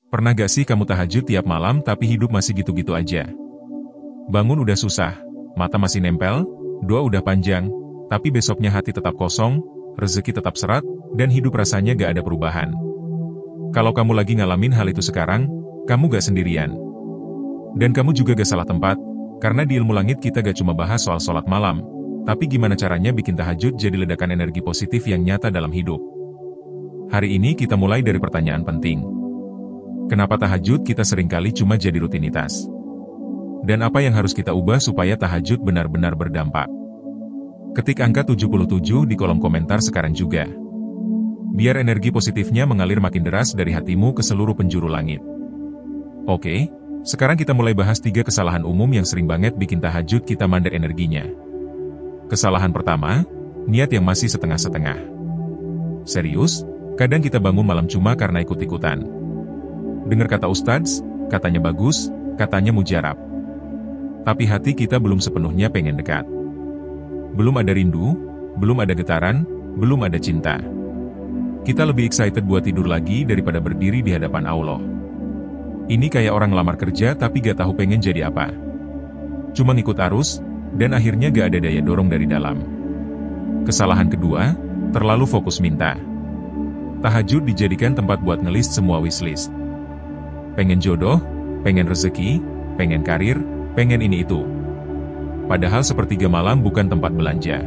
Pernah gak sih kamu tahajud tiap malam tapi hidup masih gitu-gitu aja? Bangun udah susah, mata masih nempel, doa udah panjang, tapi besoknya hati tetap kosong, rezeki tetap seret, dan hidup rasanya gak ada perubahan. Kalau kamu lagi ngalamin hal itu sekarang, kamu gak sendirian. Dan kamu juga gak salah tempat, karena di Ilmu Langit kita gak cuma bahas soal sholat malam, tapi gimana caranya bikin tahajud jadi ledakan energi positif yang nyata dalam hidup. Hari ini kita mulai dari pertanyaan penting. Kenapa tahajud kita seringkali cuma jadi rutinitas? Dan apa yang harus kita ubah supaya tahajud benar-benar berdampak? Ketik angka 77 di kolom komentar sekarang juga. Biar energi positifnya mengalir makin deras dari hatimu ke seluruh penjuru langit. Oke, sekarang kita mulai bahas 3 kesalahan umum yang sering banget bikin tahajud kita mandek energinya. Kesalahan pertama, niat yang masih setengah-setengah. Serius, kadang kita bangun malam cuma karena ikut-ikutan. Dengar kata ustadz, katanya bagus, katanya mujarab. Tapi hati kita belum sepenuhnya pengen dekat. Belum ada rindu, belum ada getaran, belum ada cinta. Kita lebih excited buat tidur lagi daripada berdiri di hadapan Allah. Ini kayak orang lamar kerja tapi gak tahu pengen jadi apa. Cuma ngikut arus, dan akhirnya gak ada daya dorong dari dalam. Kesalahan kedua, terlalu fokus minta. Tahajud dijadikan tempat buat ngelist semua wishlist. Pengen jodoh, pengen rezeki, pengen karir, pengen ini itu. Padahal sepertiga malam bukan tempat belanja.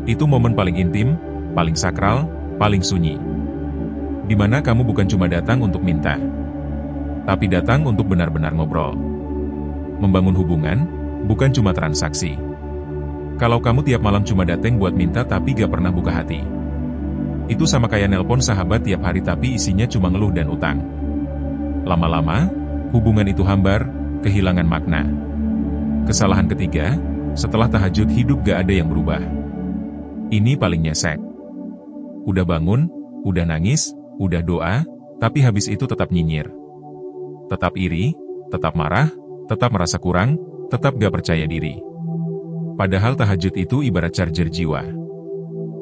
Itu momen paling intim, paling sakral, paling sunyi. Dimana kamu bukan cuma datang untuk minta, tapi datang untuk benar-benar ngobrol. Membangun hubungan, bukan cuma transaksi. Kalau kamu tiap malam cuma datang buat minta tapi gak pernah buka hati, itu sama kayak nelpon sahabat tiap hari tapi isinya cuma ngeluh dan utang. Lama-lama, hubungan itu hambar, kehilangan makna. Kesalahan ketiga, setelah tahajud hidup gak ada yang berubah. Ini paling nyesek. Udah bangun, udah nangis, udah doa, tapi habis itu tetap nyinyir. Tetap iri, tetap marah, tetap merasa kurang, tetap gak percaya diri. Padahal tahajud itu ibarat charger jiwa.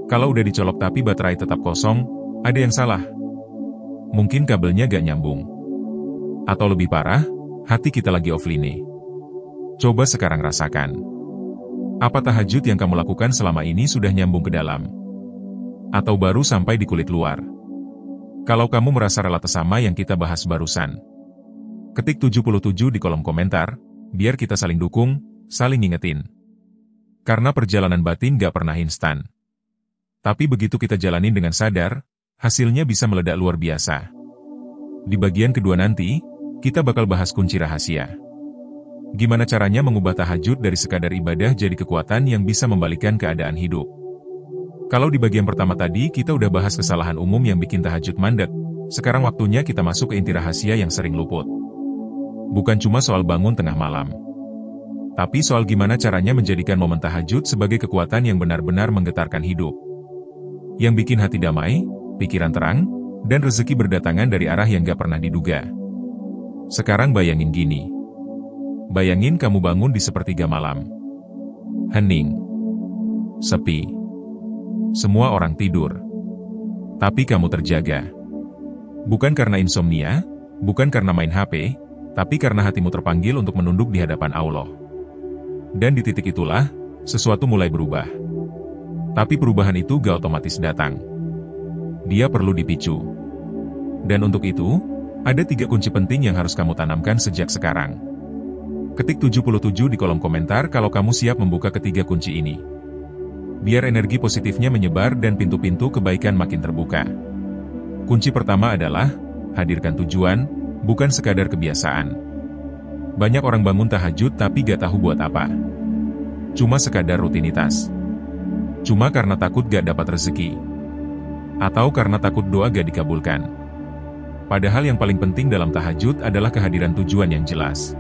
Kalau udah dicolok tapi baterai tetap kosong, ada yang salah. Mungkin kabelnya gak nyambung. Atau lebih parah, hati kita lagi offline. Coba sekarang rasakan. Apa tahajud yang kamu lakukan selama ini sudah nyambung ke dalam? Atau baru sampai di kulit luar? Kalau kamu merasa relate sama yang kita bahas barusan, ketik 77 di kolom komentar, biar kita saling dukung, saling ngingetin. Karena perjalanan batin gak pernah instan. Tapi begitu kita jalanin dengan sadar, hasilnya bisa meledak luar biasa. Di bagian kedua nanti, kita bakal bahas kunci rahasia. Gimana caranya mengubah tahajud dari sekadar ibadah jadi kekuatan yang bisa membalikkan keadaan hidup. Kalau di bagian pertama tadi kita udah bahas kesalahan umum yang bikin tahajud mandek, sekarang waktunya kita masuk ke inti rahasia yang sering luput. Bukan cuma soal bangun tengah malam, tapi soal gimana caranya menjadikan momen tahajud sebagai kekuatan yang benar-benar menggetarkan hidup. Yang bikin hati damai, pikiran terang, dan rezeki berdatangan dari arah yang gak pernah diduga. Sekarang bayangin gini. Bayangin kamu bangun di sepertiga malam. Hening. Sepi. Semua orang tidur. Tapi kamu terjaga. Bukan karena insomnia, bukan karena main HP, tapi karena hatimu terpanggil untuk menunduk di hadapan Allah. Dan di titik itulah, sesuatu mulai berubah. Tapi perubahan itu gak otomatis datang. Dia perlu dipicu. Dan untuk itu, ada 3 kunci penting yang harus kamu tanamkan sejak sekarang. Ketik 77 di kolom komentar kalau kamu siap membuka ketiga kunci ini. Biar energi positifnya menyebar dan pintu-pintu kebaikan makin terbuka. Kunci pertama adalah, hadirkan tujuan, bukan sekadar kebiasaan. Banyak orang bangun tahajud tapi gak tahu buat apa. Cuma sekadar rutinitas. Cuma karena takut gak dapat rezeki. Atau karena takut doa gak dikabulkan. Padahal yang paling penting dalam tahajud adalah kehadiran tujuan yang jelas.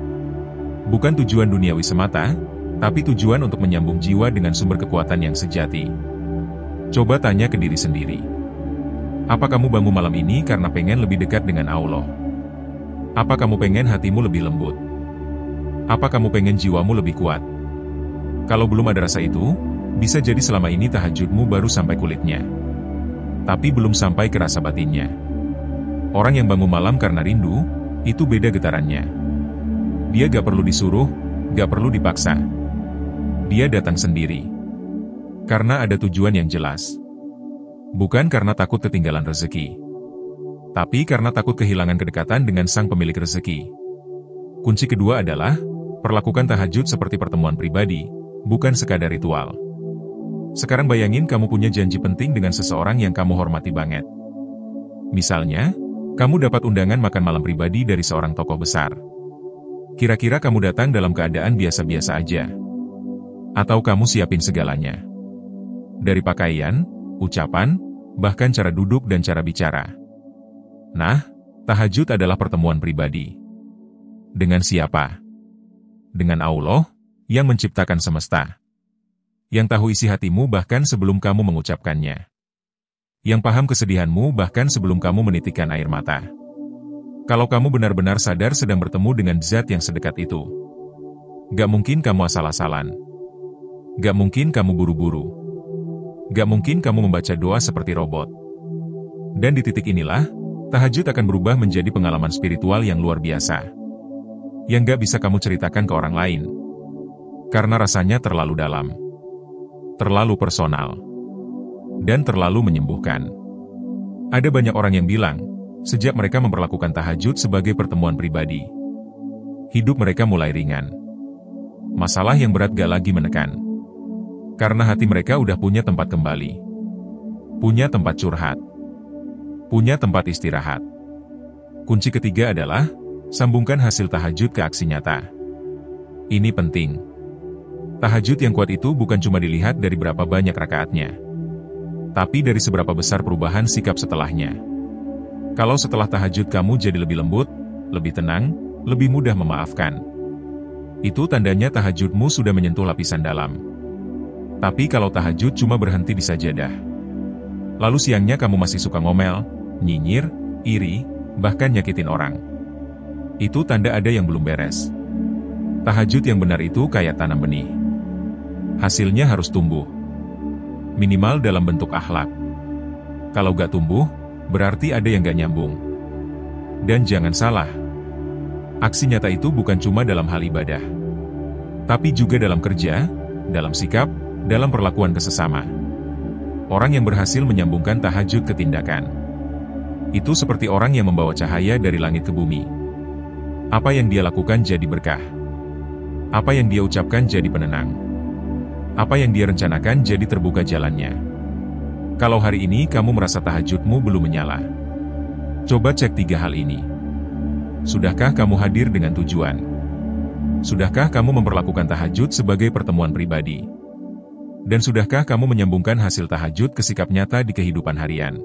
Bukan tujuan duniawi semata, tapi tujuan untuk menyambung jiwa dengan sumber kekuatan yang sejati. Coba tanya ke diri sendiri. Apa kamu bangun malam ini karena pengen lebih dekat dengan Allah? Apa kamu pengen hatimu lebih lembut? Apa kamu pengen jiwamu lebih kuat? Kalau belum ada rasa itu, bisa jadi selama ini tahajudmu baru sampai kulitnya. Tapi belum sampai ke rasa batinnya. Orang yang bangun malam karena rindu, itu beda getarannya. Dia gak perlu disuruh, gak perlu dipaksa. Dia datang sendiri. Karena ada tujuan yang jelas. Bukan karena takut ketinggalan rezeki. Tapi karena takut kehilangan kedekatan dengan sang pemilik rezeki. Kunci kedua adalah, perlakukan tahajud seperti pertemuan pribadi, bukan sekadar ritual. Sekarang bayangin kamu punya janji penting dengan seseorang yang kamu hormati banget. Misalnya, kamu dapat undangan makan malam pribadi dari seorang tokoh besar. Kira-kira kamu datang dalam keadaan biasa-biasa aja? Atau kamu siapin segalanya? Dari pakaian, ucapan, bahkan cara duduk dan cara bicara. Nah, tahajud adalah pertemuan pribadi. Dengan siapa? Dengan Allah, yang menciptakan semesta. Yang tahu isi hatimu bahkan sebelum kamu mengucapkannya. Yang paham kesedihanmu bahkan sebelum kamu menitikkan air mata. Kalau kamu benar-benar sadar sedang bertemu dengan zat yang sedekat itu. Gak mungkin kamu asal-asalan. Gak mungkin kamu buru-buru. Gak mungkin kamu membaca doa seperti robot. Dan di titik inilah, tahajud akan berubah menjadi pengalaman spiritual yang luar biasa. Yang gak bisa kamu ceritakan ke orang lain. Karena rasanya terlalu dalam. Terlalu personal. Dan terlalu menyembuhkan. Ada banyak orang yang bilang, sejak mereka memperlakukan tahajud sebagai pertemuan pribadi, hidup mereka mulai ringan. Masalah yang berat gak lagi menekan. Karena hati mereka udah punya tempat kembali. Punya tempat curhat. Punya tempat istirahat. Kunci ketiga adalah, sambungkan hasil tahajud ke aksi nyata. Ini penting. Tahajud yang kuat itu bukan cuma dilihat dari berapa banyak rakaatnya, tapi dari seberapa besar perubahan sikap setelahnya. Kalau setelah tahajud kamu jadi lebih lembut, lebih tenang, lebih mudah memaafkan, itu tandanya tahajudmu sudah menyentuh lapisan dalam. Tapi kalau tahajud cuma berhenti di sajadah, lalu siangnya kamu masih suka ngomel, nyinyir, iri, bahkan nyakitin orang, itu tanda ada yang belum beres. Tahajud yang benar itu kayak tanam benih. Hasilnya harus tumbuh. Minimal dalam bentuk akhlak. Kalau gak tumbuh, berarti ada yang gak nyambung. Dan jangan salah, aksi nyata itu bukan cuma dalam hal ibadah, tapi juga dalam kerja, dalam sikap, dalam perlakuan ke sesama. Orang yang berhasil menyambungkan tahajud ke tindakan, itu seperti orang yang membawa cahaya dari langit ke bumi. Apa yang dia lakukan jadi berkah. Apa yang dia ucapkan jadi penenang. Apa yang dia rencanakan jadi terbuka jalannya. Kalau hari ini kamu merasa tahajudmu belum menyala, coba cek 3 hal ini. Sudahkah kamu hadir dengan tujuan? Sudahkah kamu memperlakukan tahajud sebagai pertemuan pribadi? Dan sudahkah kamu menyambungkan hasil tahajud ke sikap nyata di kehidupan harian?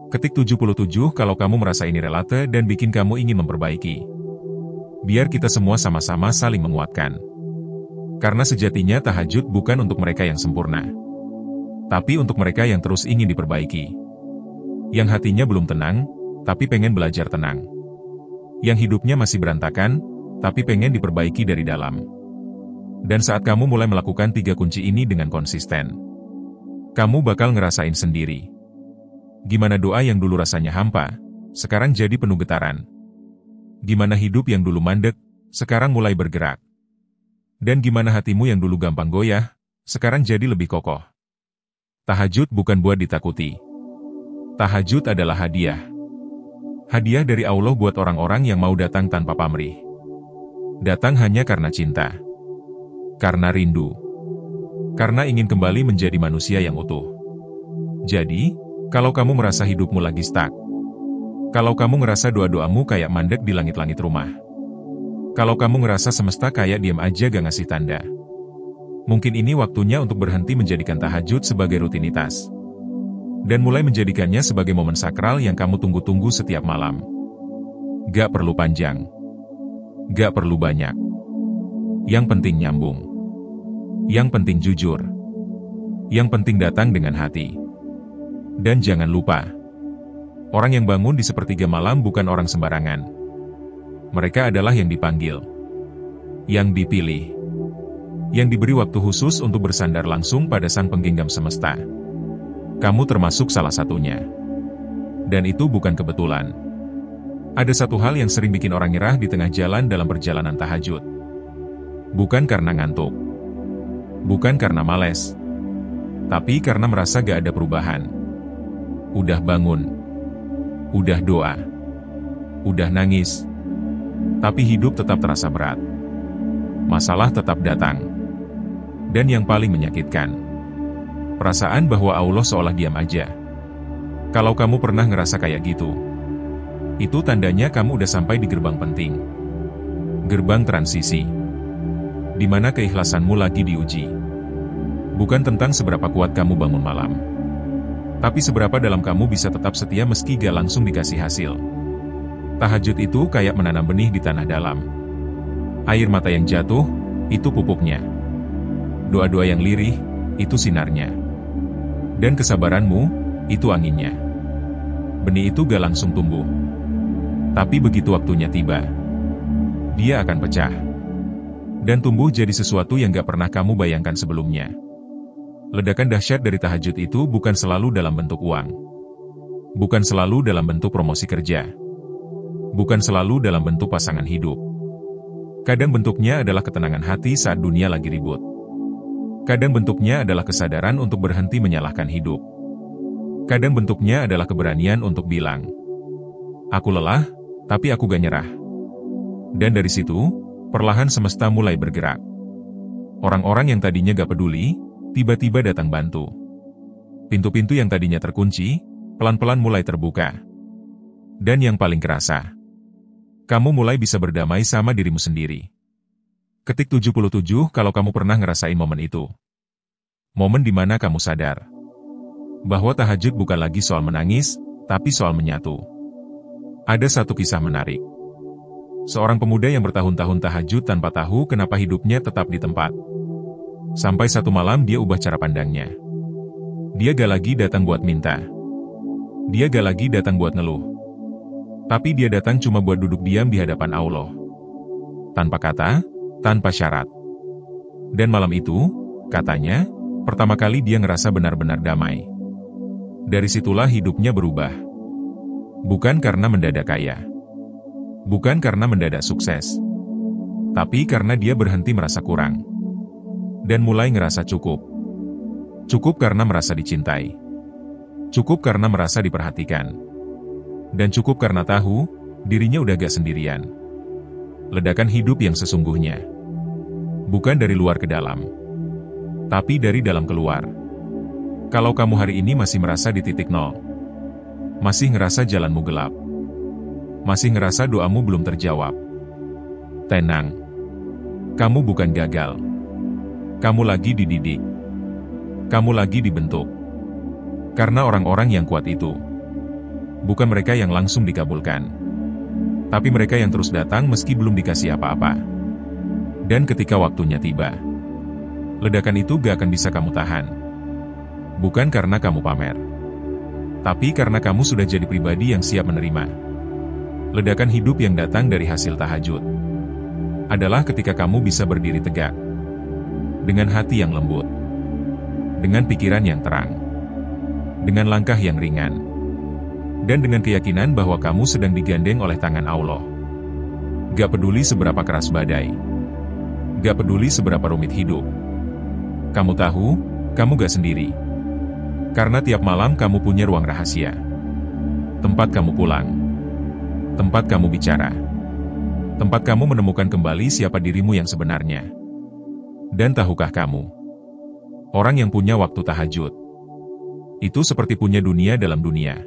Ketik 77 kalau kamu merasa ini relate dan bikin kamu ingin memperbaiki. Biar kita semua sama-sama saling menguatkan. Karena sejatinya tahajud bukan untuk mereka yang sempurna, tapi untuk mereka yang terus ingin diperbaiki. Yang hatinya belum tenang, tapi pengen belajar tenang. Yang hidupnya masih berantakan, tapi pengen diperbaiki dari dalam. Dan saat kamu mulai melakukan 3 kunci ini dengan konsisten, kamu bakal ngerasain sendiri. Gimana doa yang dulu rasanya hampa, sekarang jadi penuh getaran. Gimana hidup yang dulu mandek, sekarang mulai bergerak. Dan gimana hatimu yang dulu gampang goyah, sekarang jadi lebih kokoh. Tahajud bukan buat ditakuti. Tahajud adalah hadiah. Hadiah dari Allah buat orang-orang yang mau datang tanpa pamrih. Datang hanya karena cinta. Karena rindu. Karena ingin kembali menjadi manusia yang utuh. Jadi, kalau kamu merasa hidupmu lagi stuck, kalau kamu ngerasa doa-doamu kayak mandek di langit-langit rumah, kalau kamu ngerasa semesta kayak diam aja gak ngasih tanda, mungkin ini waktunya untuk berhenti menjadikan tahajud sebagai rutinitas. Dan mulai menjadikannya sebagai momen sakral yang kamu tunggu-tunggu setiap malam. Gak perlu panjang. Gak perlu banyak. Yang penting nyambung. Yang penting jujur. Yang penting datang dengan hati. Dan jangan lupa, orang yang bangun di sepertiga malam bukan orang sembarangan. Mereka adalah yang dipanggil, yang dipilih, yang diberi waktu khusus untuk bersandar langsung pada Sang Penggenggam semesta. Kamu termasuk salah satunya. Dan itu bukan kebetulan. Ada satu hal yang sering bikin orang nyerah di tengah jalan dalam perjalanan tahajud. Bukan karena ngantuk. Bukan karena males. Tapi karena merasa gak ada perubahan. Udah bangun. Udah doa. Udah nangis. Tapi hidup tetap terasa berat. Masalah tetap datang. Dan yang paling menyakitkan, perasaan bahwa Allah seolah diam aja. Kalau kamu pernah ngerasa kayak gitu, itu tandanya kamu udah sampai di gerbang penting. Gerbang transisi. Di mana keikhlasanmu lagi diuji. Bukan tentang seberapa kuat kamu bangun malam. Tapi seberapa dalam kamu bisa tetap setia meski gak langsung dikasih hasil. Tahajud itu kayak menanam benih di tanah dalam. Air mata yang jatuh, itu pupuknya. Doa-doa yang lirih, itu sinarnya. Dan kesabaranmu, itu anginnya. Benih itu gak langsung tumbuh. Tapi begitu waktunya tiba, dia akan pecah. Dan tumbuh jadi sesuatu yang gak pernah kamu bayangkan sebelumnya. Ledakan dahsyat dari tahajud itu bukan selalu dalam bentuk uang. Bukan selalu dalam bentuk promosi kerja. Bukan selalu dalam bentuk pasangan hidup. Kadang bentuknya adalah ketenangan hati saat dunia lagi ribut. Kadang bentuknya adalah kesadaran untuk berhenti menyalahkan hidup. Kadang bentuknya adalah keberanian untuk bilang, "Aku lelah, tapi aku gak nyerah." Dan dari situ, perlahan semesta mulai bergerak. Orang-orang yang tadinya gak peduli, tiba-tiba datang bantu. Pintu-pintu yang tadinya terkunci, pelan-pelan mulai terbuka. Dan yang paling kerasa, kamu mulai bisa berdamai sama dirimu sendiri. Ketik 77 kalau kamu pernah ngerasain momen itu. Momen di mana kamu sadar bahwa tahajud bukan lagi soal menangis, tapi soal menyatu. Ada satu kisah menarik. Seorang pemuda yang bertahun-tahun tahajud tanpa tahu kenapa hidupnya tetap di tempat. Sampai satu malam dia ubah cara pandangnya. Dia gak lagi datang buat minta. Dia gak lagi datang buat ngeluh. Tapi dia datang cuma buat duduk diam di hadapan Allah. Tanpa kata, tanpa syarat. Dan malam itu, katanya, pertama kali dia ngerasa benar-benar damai. Dari situlah hidupnya berubah. Bukan karena mendadak kaya. Bukan karena mendadak sukses. Tapi karena dia berhenti merasa kurang. Dan mulai ngerasa cukup. Cukup karena merasa dicintai. Cukup karena merasa diperhatikan. Dan cukup karena tahu, dirinya udah gak sendirian. Ledakan hidup yang sesungguhnya. Bukan dari luar ke dalam. Tapi dari dalam keluar. Kalau kamu hari ini masih merasa di titik nol. Masih ngerasa jalanmu gelap. Masih ngerasa doamu belum terjawab. Tenang. Kamu bukan gagal. Kamu lagi dididik. Kamu lagi dibentuk. Karena orang-orang yang kuat itu, bukan mereka yang langsung dikabulkan. Tapi mereka yang terus datang meski belum dikasih apa-apa. Dan ketika waktunya tiba, ledakan itu gak akan bisa kamu tahan. Bukan karena kamu pamer. Tapi karena kamu sudah jadi pribadi yang siap menerima. Ledakan hidup yang datang dari hasil tahajud adalah ketika kamu bisa berdiri tegak. Dengan hati yang lembut. Dengan pikiran yang terang. Dengan langkah yang ringan. Dan dengan keyakinan bahwa kamu sedang digandeng oleh tangan Allah. Gak peduli seberapa keras badai. Gak peduli seberapa rumit hidup. Kamu tahu, kamu gak sendiri. Karena tiap malam kamu punya ruang rahasia. Tempat kamu pulang. Tempat kamu bicara. Tempat kamu menemukan kembali siapa dirimu yang sebenarnya. Dan tahukah kamu? Orang yang punya waktu tahajud, itu seperti punya dunia dalam dunia.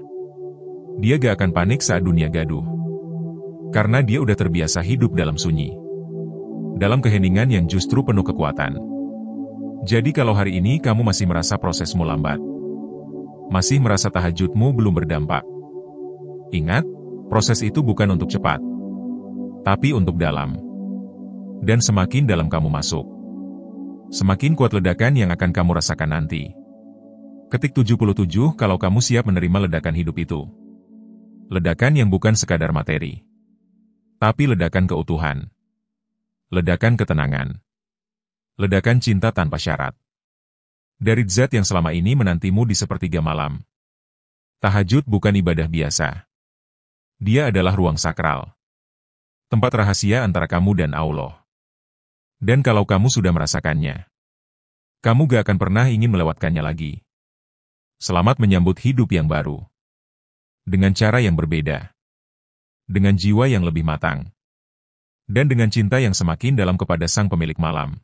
Dia gak akan panik saat dunia gaduh. Karena dia udah terbiasa hidup dalam sunyi. Dalam keheningan yang justru penuh kekuatan. Jadi kalau hari ini kamu masih merasa prosesmu lambat. Masih merasa tahajudmu belum berdampak. Ingat, proses itu bukan untuk cepat. Tapi untuk dalam. Dan semakin dalam kamu masuk, semakin kuat ledakan yang akan kamu rasakan nanti. Ketik 77 kalau kamu siap menerima ledakan hidup itu. Ledakan yang bukan sekadar materi. Tapi ledakan keutuhan. Ledakan ketenangan. Ledakan cinta tanpa syarat. Dari zat yang selama ini menantimu di sepertiga malam. Tahajud bukan ibadah biasa. Dia adalah ruang sakral. Tempat rahasia antara kamu dan Allah. Dan kalau kamu sudah merasakannya, kamu gak akan pernah ingin melewatkannya lagi. Selamat menyambut hidup yang baru. Dengan cara yang berbeda. Dengan jiwa yang lebih matang. Dan dengan cinta yang semakin dalam kepada sang pemilik malam.